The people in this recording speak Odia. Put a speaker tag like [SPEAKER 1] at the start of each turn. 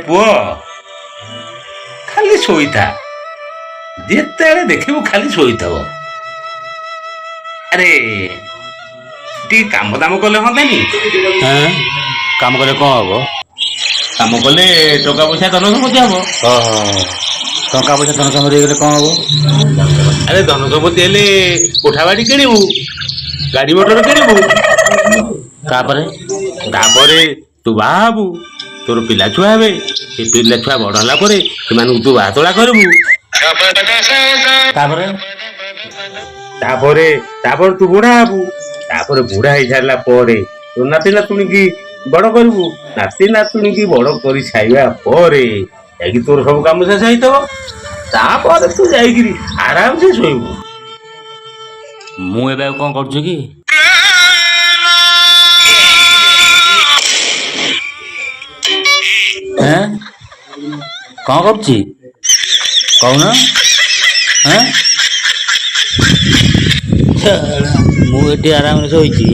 [SPEAKER 1] ପୁଅ ଖାଲି ଶୋଇଥା, ଯେତେବେଳେ ଦେଖିବୁ ଖାଲି ଶୋଇଥବ। ଆରେ ଟିକେ କାମ ଦାମ କଲେ ହନ୍ତାନି?
[SPEAKER 2] କାମ କଲେ କଣ ହବ?
[SPEAKER 1] କାମ କଲେ ଟଙ୍କା ପଇସା ଧନ ସମ୍ପତ୍ତି ହବ।
[SPEAKER 2] ଟଙ୍କା ପଇସା ଧନ ସମ୍ପତ୍ତି ହେଇଗଲେ କଣ ହବ?
[SPEAKER 1] ଆରେ ଧନ ସମ୍ପତ୍ତି ହେଲେ କୋଠା ବାଡି କିଣିବୁ, ଗାଡି ମଟର କିଣିବୁ।
[SPEAKER 2] ତାପରେ
[SPEAKER 1] ତାପରେ ତୁ ବାହା ହବୁ, ତୋର ପିଲା ଛୁଆ ହେବେ। ସେ ପିଲା ଛୁଆ ବଡ ହେଲା ପରେ ସେମାନଙ୍କୁ ତୁ ବାହା ତୋଳା କରିବୁ।
[SPEAKER 2] ତାପରେ
[SPEAKER 1] ତାପରେ ତାପରେ ତୁ ବୁଢା ହବୁ। ତାପରେ ବୁଢା ହେଇସାରିଲା ପରେ ତୋ ନାତି ନାତୁଣୀକି ବଡ କରିବୁ। ନାତି ନାତୁଣୀକି ବଡ କରି ସାରିବା ପରେ ଯାଇକି ତୋର ସବୁ କାମ ଶେଷ ହେଇଥିବ। ତାପରେ ତୁ ଯାଇକିରି ଆରାମସେ ଶୋଇବୁ।
[SPEAKER 2] ମୁଁ ଏବେ ଆଉ କଣ କରୁଛି କି? କଣ କରୁଛି କହୁନ? ମୁଁ ଏଠି ଆରାମରେ ଶୋଇଛି।